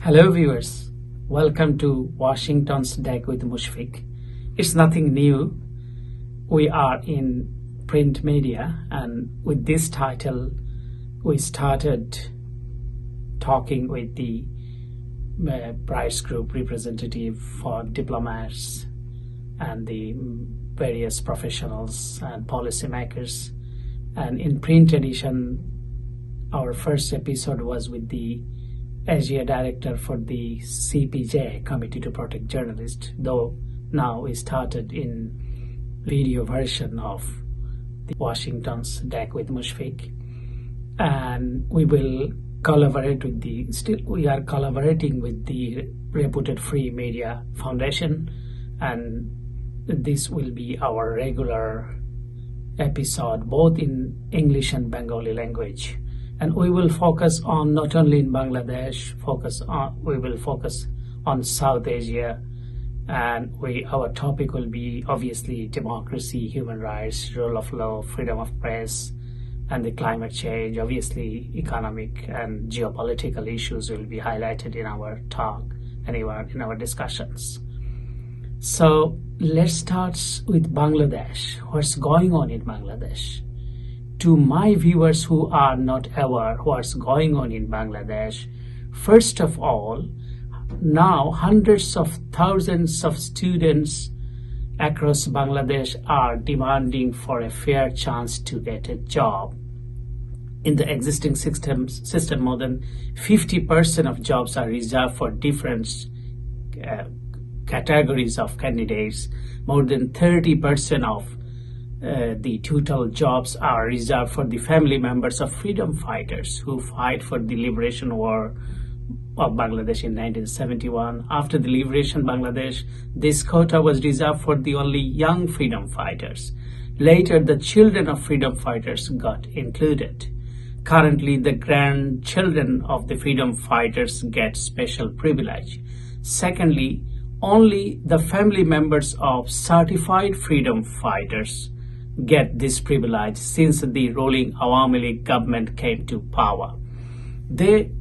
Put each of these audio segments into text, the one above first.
Hello, viewers. Welcome to Washington's Deck with Mushfiq. It's nothing new. We are in print media, and with this title, we started talking with the Price Group representative for diplomats and the various professionals and policymakers. And in print edition, our first episode was with the Asia Director for the CPJ, Committee to Protect Journalists, though now we started in video version of the Washington's Deck with Mushfiq. And we will collaborate with we are collaborating with the reputed Free Media Foundation, and this will be our regular episode both in English and Bengali language. And we will focus on not only in Bangladesh, we will focus on South Asia, and our topic will be obviously democracy, human rights, rule of law, freedom of press, and the climate change. Obviously, economic and geopolitical issues will be highlighted in our talk and in our discussions. So let's start with Bangladesh. What's going on in Bangladesh? To my viewers who are not aware what's going on in Bangladesh, first of all, now hundreds of thousands of students across Bangladesh are demanding for a fair chance to get a job. In the existing system, more than 50% of jobs are reserved for different categories of candidates. More than 30% of the total jobs are reserved for the family members of freedom fighters who fight for the liberation war of Bangladesh in 1971. After the liberation of Bangladesh, this quota was reserved for the only young freedom fighters. Later, the children of freedom fighters got included. Currently, the grandchildren of the freedom fighters get special privilege. Secondly, only the family members of certified freedom fighters get this privilege since the ruling Awami League government came to power. They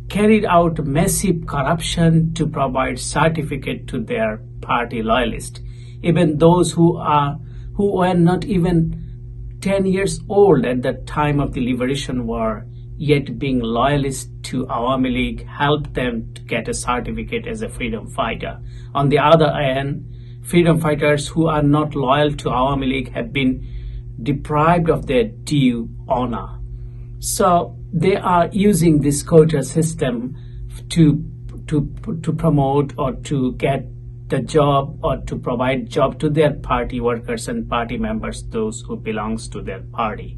carried out massive corruption to provide certificate to their party loyalists. Even those who were not even 10 years old at the time of the liberation war, yet being loyalists to Awami League helped them to get a certificate as a freedom fighter. On the other hand, freedom fighters who are not loyal to Awami League have been deprived of their due honor. So they are using this quota system to promote or to get the job or to provide job to their party workers and party members, those who belongs to their party.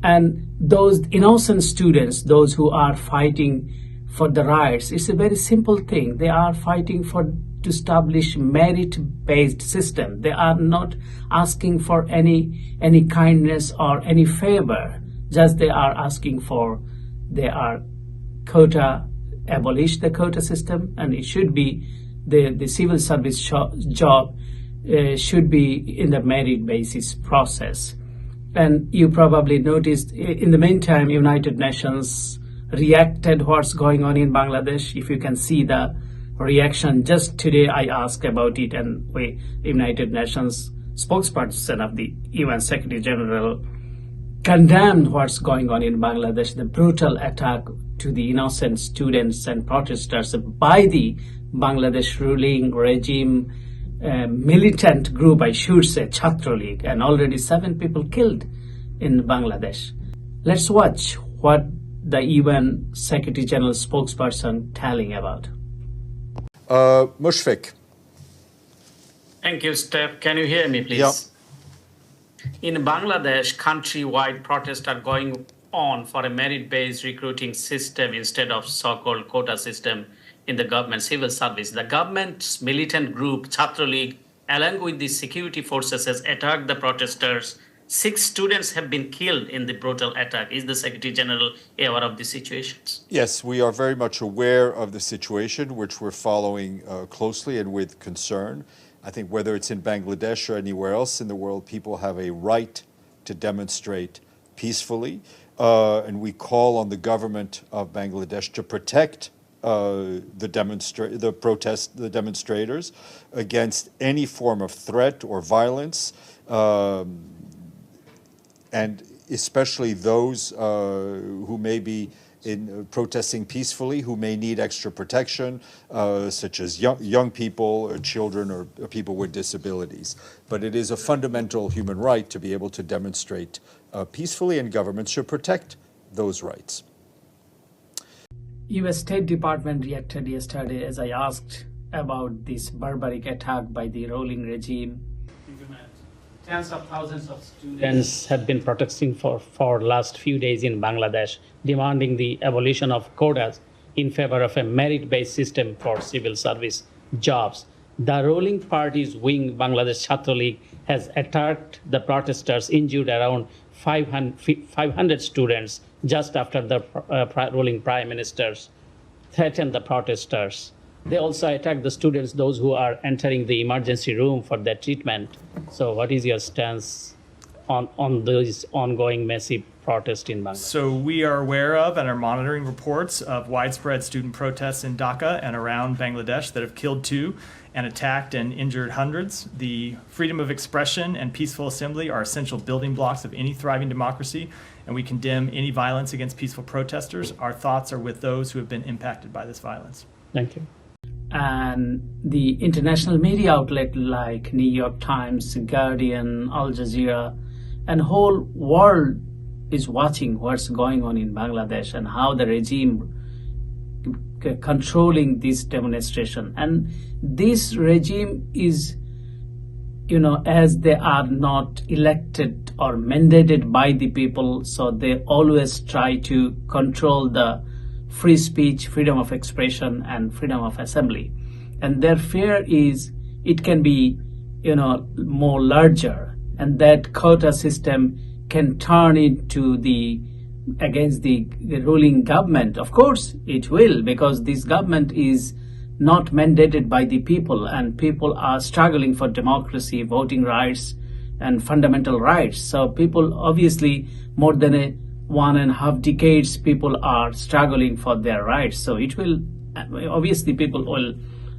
And those innocent students, those who are fighting for the rights, it's a very simple thing. They are fighting to establish merit-based system. They are not asking for any kindness or any favor. Just they are asking for abolish the quota system, and it should be the civil service job should be in the merit basis process. And you probably noticed in the meantime, United Nations reacted what's going on in Bangladesh. If you can see the reaction, just today I asked about it, and United Nations spokesperson of the UN Secretary General condemned what's going on in Bangladesh, the brutal attack to the innocent students and protesters by the Bangladesh ruling regime militant group, I should say, Chhatra League, and already 7 people killed in Bangladesh. Let's watch what the UN Secretary General spokesperson telling about. Mushfiq. Thank you, Steph. Can you hear me, please? Yep. In Bangladesh, countrywide protests are going on for a merit-based recruiting system instead of so-called quota system in the government civil service. The government's militant group, Chhatra League, along with the security forces, has attacked the protesters. 6 students have been killed in the brutal attack. Is the Secretary General aware of the situations? Yes, we are very much aware of the situation, which we're following closely and with concern. I think whether it's in Bangladesh or anywhere else in the world, people have a right to demonstrate peacefully. And we call on the government of Bangladesh to protect the demonstrators against any form of threat or violence, and especially those who may be protesting peacefully, who may need extra protection, such as young people, or children, or people with disabilities. But it is a fundamental human right to be able to demonstrate peacefully, and governments should protect those rights. U.S. State Department reacted yesterday as I asked about this barbaric attack by the ruling regime. Tens of thousands of students have been protesting for last few days in Bangladesh, demanding the abolition of quotas in favor of a merit-based system for civil service jobs. The ruling party's wing, Bangladesh Chhatra League, has attacked the protesters, injured around 500 students just after the ruling prime ministers threatened the protesters. They also attack the students, those who are entering the emergency room for their treatment. So what is your stance on those ongoing massive protests in Bangladesh? So we are aware of and are monitoring reports of widespread student protests in Dhaka and around Bangladesh that have killed 2 and attacked and injured hundreds. The freedom of expression and peaceful assembly are essential building blocks of any thriving democracy, and we condemn any violence against peaceful protesters. Our thoughts are with those who have been impacted by this violence. Thank you. And the international media outlet like New York Times, Guardian, Al Jazeera, and whole world is watching what's going on in Bangladesh and how the regime controlling this demonstration. And this regime is, as they are not elected or mandated by the people, so they always try to control the free speech, freedom of expression, and freedom of assembly. And their fear is it can be, more larger, and that quota system can turn into against the ruling government. Of course, it will, because this government is not mandated by the people, and people are struggling for democracy, voting rights, and fundamental rights. So people, obviously, more than 1.5 decades, people are struggling for their rights. So it will, obviously, people will,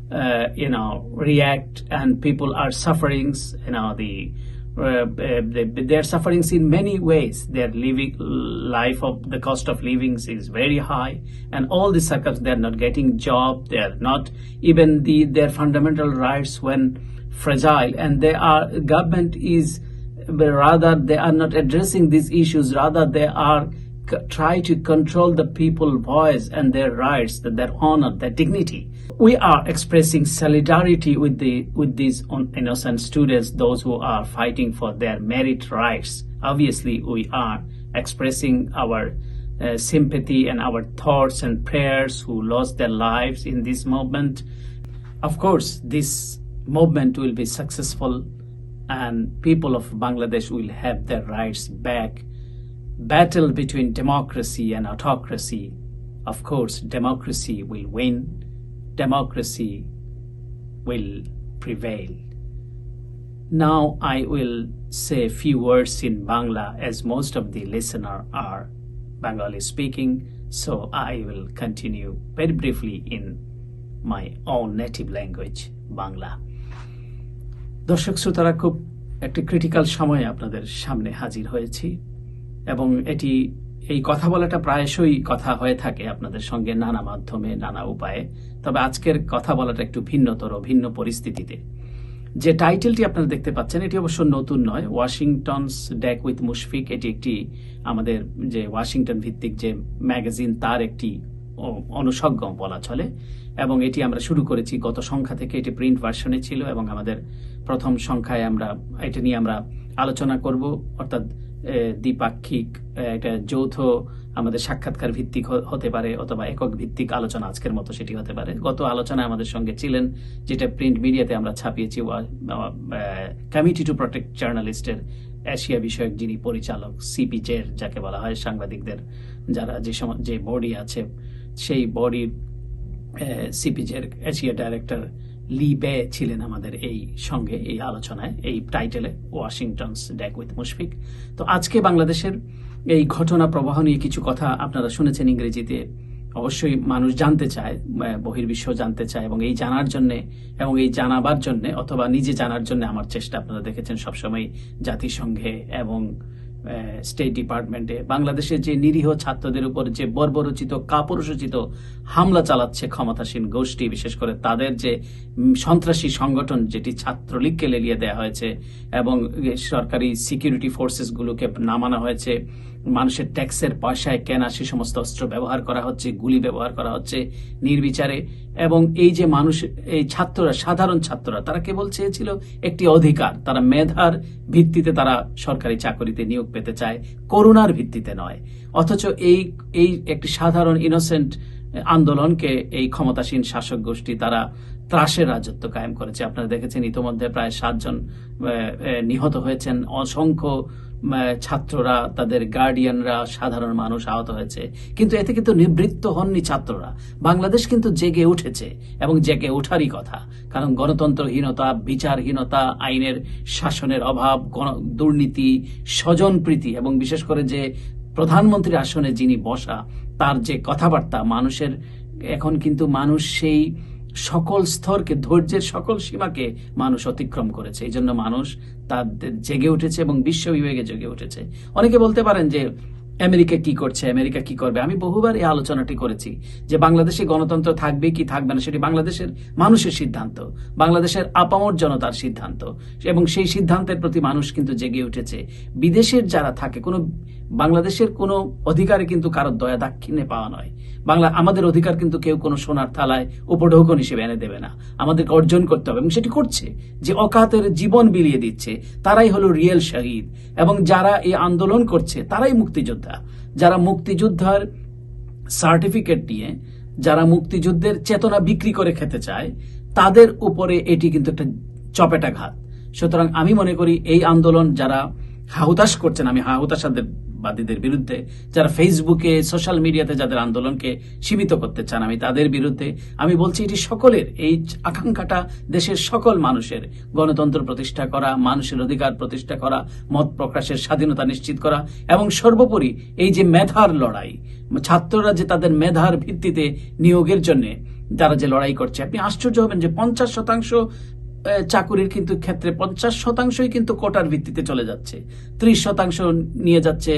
react, and people are suffering. Their sufferings in many ways. Their the cost of living is very high, and all the circles, they're not getting job, they're not even their fundamental rights when fragile, and government is rather they are not addressing these issues, rather they are try to control the people's voice and their rights, their honor, their dignity. We are expressing solidarity with these innocent students, those who are fighting for their merit rights. Obviously, we are expressing our sympathy and our thoughts and prayers who lost their lives in this movement. Of course, this movement will be successful, and people of Bangladesh will have their rights back. Battle between democracy and autocracy. Of course, democracy will win. Democracy will prevail. Now I will say a few words in Bangla, as most of the listeners are Bengali speaking, so I will continue very briefly in my own native language, Bangla. দর্শক শ্রোতারা, খুব একটি critical সময়ে আপনাদের সামনে হাজির হয়েছি, এবং এই কথা বলাটা প্রায়শই কথা হয়ে থাকে আপনাদের সঙ্গে নানা মাধ্যমে, নানা উপায়ে। তবে আজকের কথা বলাটা একটু ভিন্ন পরিস্থিতিতে। যে টাইটেলটি আপনারা দেখতে পাচ্ছেন, এটি অবশ্য নতুন নয়। ওয়াশিংটনস ডেক উইথ মুশফিক, এটি একটি আমাদের যে ওয়াশিংটন ভিত্তিক যে ম্যাগাজিন, তার একটি অনুষঙ্গ বলা চলে, এবং এটি আমরা শুরু করেছি গত সংখ্যা থেকে। এটি প্রিন্ট ভার্সনে ছিল, এবং আমাদের প্রথম সংখ্যায় এটা নিয়ে আমরা আলোচনা করব, অর্থাৎ দ্বিপাক্ষিক, এটা যৌথ আমাদের সাক্ষাৎকার ভিত্তিক হতে পারে, অথবা একক ভিত্তিক আলোচনা আজকের মতো সেটি হতে পারে। গত আলোচনায় আমাদের সঙ্গে ছিলেন, যেটা প্রিন্ট মিডিয়াতে আমরা ছাপিয়েছি, কমিটি টু প্রটেক্ট জার্নালিস্টের এশিয়া বিষয়ক যিনি পরিচালক, সিপিজের যাকে বলা হয়, সাংবাদিকদের যারা যে বডি আছে, সেই বডির সিপিজের এশিয়া ডাইরেক্টর লি বে ছিলেন আমাদের এই সঙ্গে এই আলোচনায়, এই টাইটেলে ওয়াশিংটনস ডেক উইথ মুশফিক। তো আজকে বাংলাদেশের এই ঘটনা প্রবাহ নিয়ে কিছু কথা আপনারা শুনেছেন ইংরেজিতে অবশ্যই মানুষ জানতে চায়, বহির্বিশ্ব জানতে চায়, এবং এই জানার জন্য এবং এই জানাবার জন্য অথবা নিজে জানার জন্য আমার চেষ্টা আপনারা দেখেছেন সবসময় জাতিসংঘে এবং স্টেট ডিপার্টমেন্টে বাংলাদেশের যে নিরীহ ছাত্রদের উপর যে বর্বরচিত কাপুরুষোচিত হামলা চালাচ্ছে ক্ষমতাসীন গোষ্ঠী, বিশেষ করে তাদের যে সন্ত্রাসী সংগঠন যেটি ছাত্রলীগকে লেলিয়ে দেওয়া হয়েছে এবং সরকারি সিকিউরিটি ফোর্সেসগুলোকে নামানো হয়েছে, মানুষের ট্যাক্সের পয়সায় কেনা সে সমস্ত অস্ত্র ব্যবহার করা হচ্ছে, গুলি ব্যবহার করা হচ্ছে নির্বিচারে। এবং এই যে মানুষ, এই ছাত্ররা, সাধারণ ছাত্ররা, তারা কেবল চেয়েছিল একটি অধিকার, তারা মেধার ভিত্তিতে তারা সরকারি চাকরিতে নিয়োগ পেতে চায়, করুণার ভিত্তিতে নয়। অথচ এই একটি সাধারণ ইনোসেন্ট আন্দোলনকে এই ক্ষমতাসীন শাসক গোষ্ঠী তারা ত্রাসের রাজত্ব কায়েম করেছে। আপনারা দেখেছেন ইতোমধ্যে প্রায় 7 জন নিহত হয়েছেন, অসংখ্য ছাত্ররা, তাদের গার্ডিয়ানরা, সাধারণ মানুষ আহত হয়েছে। কিন্তু এতে কিন্তু নিবৃত্ত হননি ছাত্ররা। বাংলাদেশ কিন্তু জেগে উঠেছে এবং জেগে ওঠারই কথা, কারণ গণতন্ত্রহীনতা, বিচারহীনতা, আইনের শাসনের অভাব, দুর্নীতি, স্বজনপ্রীতি এবং বিশেষ করে যে প্রধানমন্ত্রীর আসনে যিনি বসা, তার যে কথাবার্তা, মানুষের এখন কিন্তু মানুষ সেই সকল স্তরকে, ধৈর্যের সকল সীমাকে মানুষ অতিক্রম করেছে। এই জন্য মানুষ তাদের জেগে উঠেছে এবং বিশ্ব বিবেকে জেগে উঠেছে। অনেকে বলতে পারেন যে আমেরিকা কি করছে, আমেরিকা কি করবে। আমি বহুবার এই আলোচনাটি করেছি যে বাংলাদেশে গণতন্ত্র থাকবে কি থাকবে না সেটি বাংলাদেশের মানুষের সিদ্ধান্ত, বাংলাদেশের আপামর জনতার সিদ্ধান্ত, এবং সেই সিদ্ধান্তের প্রতি মানুষ কিন্তু জেগে উঠেছে। বিদেশের যারা থাকে, কোনো বাংলাদেশের কোনো অধিকারে কিন্তু কারোর দয়া দাক্ষিণ্যে পাওয়া নয়। আমাদের অধিকার কিন্তু কেউ কোনো সোনার থালায় উপঢৌকন হিসেবে এনে দেবে না, আমাদেরকে অর্জন করতে হবে, এবং সেটি করছে। যে অকাতের জীবন বিলিয়ে দিচ্ছে তারাই হলো রিয়েল শহীদ, এবং যারা এই আন্দোলন করছে তারাই মুক্তিযোদ্ধা। যারা মুক্তিযোদ্ধার সার্টিফিকেট নিয়ে, যারা মুক্তিযুদ্ধের চেতনা বিক্রি করে খেতে চায়, তাদের উপরে এটি কিন্তু একটা চপেটাঘাত। সুতরাং আমি মনে করি এই আন্দোলন যারা হাহুতাশ করছেন, আমি হাহুতাশবাদীদের বিরুদ্ধে, যারা ফেসবুকে, সোশ্যাল মিডিয়াতে যাদের আন্দোলনকে সীমিত করতে চান, আমি তাদের বিরুদ্ধে। আমি বলছি এটি সকলের, এই আকাঙ্ক্ষাটা দেশের সকল মানুষের, গণতন্ত্র প্রতিষ্ঠা করা, মানুষের অধিকার প্রতিষ্ঠা করা, মত প্রকাশের স্বাধীনতা নিশ্চিত করা, এবং সর্বোপরি এই যে মেধার লড়াই, ছাত্ররা যে তাদের মেধার ভিত্তিতে নিয়োগের জন্য তারা যে লড়াই করছে। আপনি আশ্চর্য হবেন যে 50% চাকুরির কিন্তু ক্ষেত্রে 50%ই কিন্তু কোটার ভিত্তিতে চলে যাচ্ছে, 30% নিয়ে যাচ্ছে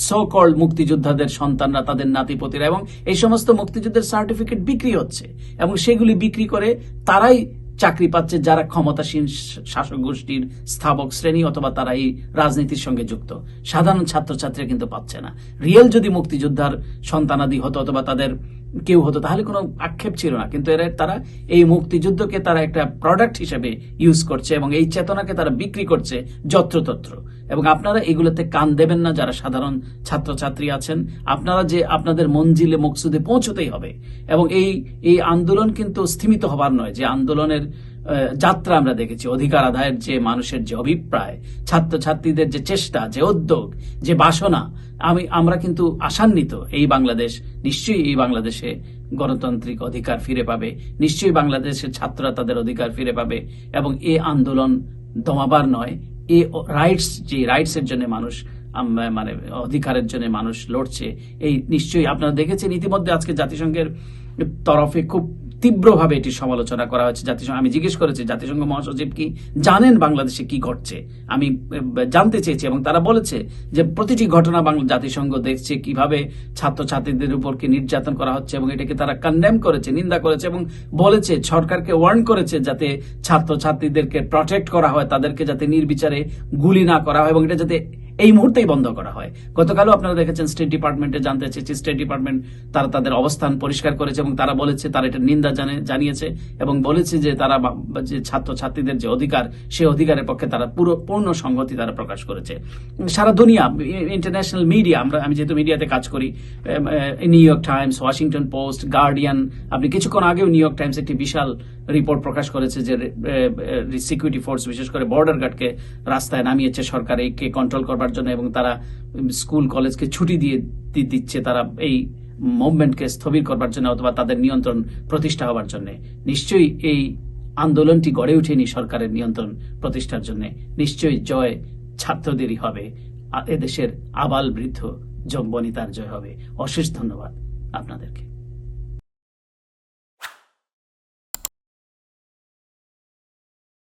সো-কল্ড মুক্তিযোদ্ধাদের সন্তানরা, তাদের নাতিপতিরা, এবং এই সমস্ত মুক্তিযুদ্ধের সার্টিফিকেট বিক্রি হচ্ছে, এবং সেগুলি বিক্রি করে তারাই চাকরি পাচ্ছে যারা ক্ষমতাসীন শাসক গোষ্ঠীর স্থাপক শ্রেণী অথবা তারা এই রাজনীতির সঙ্গে যুক্ত। সাধারণ ছাত্রছাত্রীরা কিন্তু পাচ্ছে না। রিয়েল যদি মুক্তিযোদ্ধার সন্তানাদি হতো অথবা তাদের কেউ হতো তাহলে কোনো আক্ষেপ ছিল না, কিন্তু তারা এই মুক্তিযুদ্ধকে তারা একটা প্রোডাক্ট হিসেবে ইউজ করছে এবং এই চেতনাকে তারা বিক্রি করছে যত্রতত্র। এবং আপনারা এগুলোতে কান দেবেন না, যারা সাধারণ ছাত্রছাত্রী আছেন, আপনারা যে আপনাদের মঞ্জিলে মকসুদে পৌঁছতেই হবে। এবং এই আন্দোলন কিন্তু স্থিমিত হবার নয়। যে আন্দোলনের যাত্রা আমরা দেখেছি, অধিকার আদায়ের যে মানুষের যে অভিপ্রায়, ছাত্রছাত্রীদের যে চেষ্টা, যে উদ্যোগ, যে বাসনা, আমরা কিন্তু আশান্বিত এই বাংলাদেশ, নিশ্চয়ই এই বাংলাদেশে গণতান্ত্রিক অধিকার ফিরে পাবে, নিশ্চয়ই বাংলাদেশের ছাত্ররা তাদের অধিকার ফিরে পাবে। এবং এই আন্দোলন দমাবার নয়, এই রাইটসের জন্য মানুষ, মানে অধিকারের জন্য মানুষ লড়ছে। এই নিশ্চয়ই আপনারা দেখেছেন ইতিমধ্যে আজকে জাতিসংঘের তরফে খুব তীব্রভাবে এটি সমালোচনা করা হয়েছে। আমি জিজ্ঞেস করেছি জাতিসংঘ মহাসচিব কি জানেন বাংলাদেশে কি ঘটছে, আমি জানতে চেয়েছি, এবং তারা বলেছে যে প্রতিটি ঘটনা জাতিসংঘ দেখছে, কিভাবে ছাত্রছাত্রীদের উপর কি নির্যাতন করা হচ্ছে, এবং এটাকে তারা কন্ডেম করেছে, নিন্দা করেছে, এবং বলেছে সরকারকে ওয়ার্ন করেছে যাতে ছাত্রছাত্রীদেরকে প্রটেক্ট করা হয়, তাদেরকে যাতে নির্বিচারে গুলি না করা হয়, এবং এটা যাতে এই মুহূর্তেই বন্ধ করা হয়। গতকালও আপনারা দেখেছেন স্টেট ডিপার্টমেন্টে জানতে চেয়েছি, স্টেট ডিপার্টমেন্ট তারা তাদের অবস্থান পরিষ্কার করেছে এবং তারা বলেছে, তারা এটা নিন্দা জানিয়েছে এবং বলেছে যে তারা যে ছাত্রছাত্রীদের যে অধিকার, সেই অধিকারের পক্ষে তারা পূর্ণ সংহতি তারা প্রকাশ করেছে। সারা দুনিয়া, ইন্টারন্যাশনাল মিডিয়া, আমি যেহেতু মিডিয়াতে কাজ করি, new York Times, Washington post, guardian, আপনি কিছুক্ষণ আগেও নিউ ইয়র্ক টাইমস একটি বিশাল রিপোর্ট প্রকাশ করেছে যে সিকিউরিটি ফোর্স, বিশেষ করে বর্ডার গার্ডকে রাস্তায় নামিয়েছে সরকার একে কন্ট্রোল করবার জন্য, এবং তারা স্কুল কলেজকে ছুটি দিয়ে দিচ্ছে তারা এই মুভমেন্টকে স্থবির করবার জন্য অথবা তাদের নিয়ন্ত্রণ প্রতিষ্ঠা হবার জন্য। নিশ্চয়ই এই আন্দোলনটি গড়ে ওঠেনি সরকারের নিয়ন্ত্রণ প্রতিষ্ঠার জন্য। নিশ্চয়ই জয় ছাত্রদেরই হবে, এদেশের আবাল বৃদ্ধ যৌবনিতার জয় হবে। অশেষ ধন্যবাদ আপনাদেরকে।